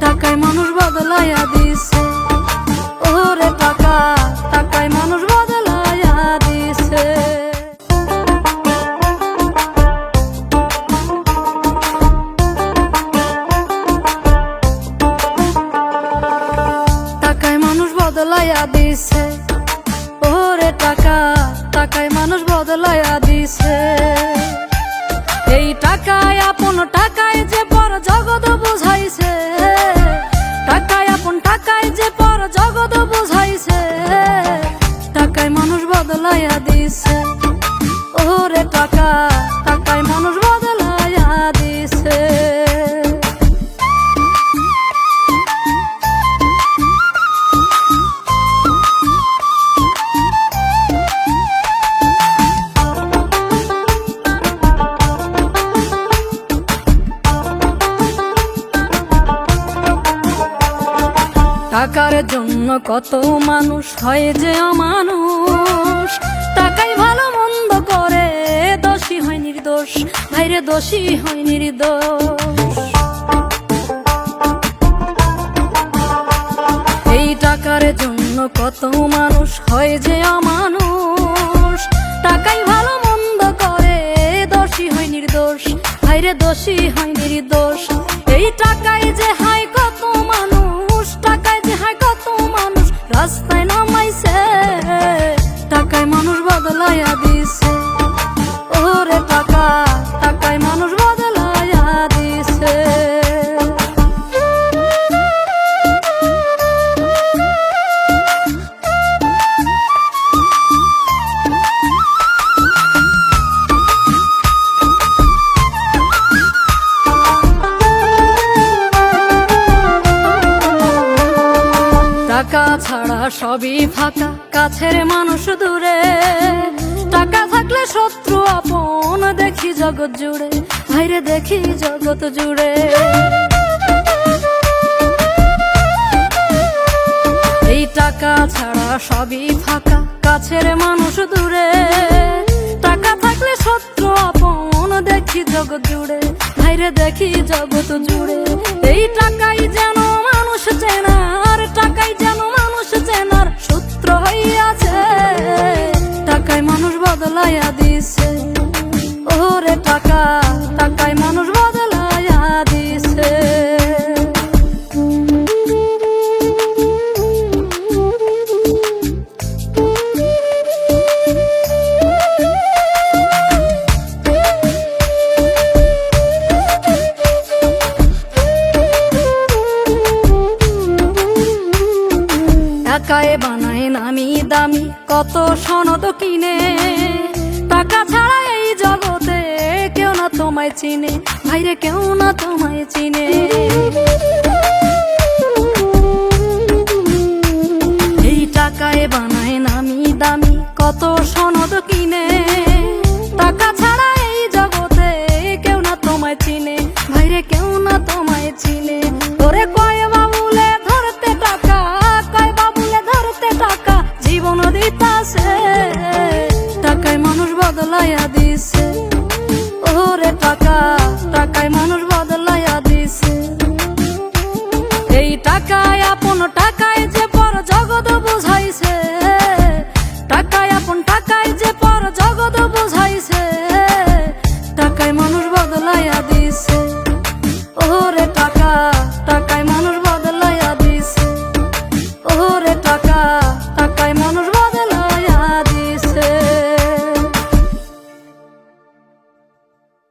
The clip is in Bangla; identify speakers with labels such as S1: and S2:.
S1: টাকায় মানুষ বদলাইয়া দিছে। ওরে টাকা, টাকায় মানুষ বদলাইয়া দিছে। টাকায় মানুষ বদলাইয়া দিছে। ওরে টাকা, টাকায় মানুষ বদলাইয়া দিছে। এই টাকায় আপন টাকায় যে পর জগৎ বুঝাইছে। টাকায় আপন টাকায় যে পর জগৎ বুঝাইছে। টাকায় মানুষ বদলাইয়া দিছে। ওরে টাকা, টাকায় মানুষ বদলাইয়া দিছে। টাকার জন্য কত মানুষ হয় যে অমানুষ। টাকাই ভালো মন্দ করে, দোষী হয় নির্দোষ। ভাইরে দোষী হয় নির্দোষ। এই টাকার জন্য কত মানুষ হয় যে অমানুষ। টাকাই ভালো মন্দ করে, দোষী হয় নির্দোষ। ভাইরে দোষী হয় নির্দোষ। এই টাকায় যে হায় কত মানুষ, টাকায় যে হায় কত মানুষ রাস্তায় নামাইছে। টাকায় মানুষ বদলাইয়া দিছে। ওরে টাকা, টাকায় মানুষ বদলাইয়া দিছে। টাকা ছাড়া সবই ফাঁকা, কাছের মানুষ দূরে। টাকা থাকলে শত্রু আপন দেখি জগৎ জুড়ে। ভাইরে দেখি জগৎ জুড়ে। এই টাকা ছাড়া সবই ফাঁকা, কাছের মানুষ দূরে। টাকা থাকলে শত্রু আপন দেখি জগৎ জুড়ে। ভাইরে দেখি জগৎ জুড়ে। এই টাকাই যেন মানুষ চেনার, টাকাই যেন মানুষ চেনার সূত্র হইয়াছে। টাকায় মানুষ বদলাইয়া দিছে। ওরে টাকা, টাকায় মানুষ বদলাইয়া দিছে। টাকায় বানায় নামি দামি কত সনদ কিনে। টাকা ছাড়া এই জগতে কেউ না তোমায় চিনে। ভাইরে কেউ না তোমায় চিনে। এই টাকায় বানায় নামি দামি কত সনদ কিনে। টাকা ছাড়া এই জগতে কেউ না তোমায় চিনে। ভাইরে কেউ না তোমায় চিনে। তোরে কয় বাবুলে ধরতে টাকা, কয় বাবুলে ধরতে টাকা জীবন দিতাছে। টাকায় মানুষ বদলাইয়া দিছে। ওরে টাকা, টাকায় মানুষ বদলাইয়া দিছে। এই টাকায় আপন টাকায় যে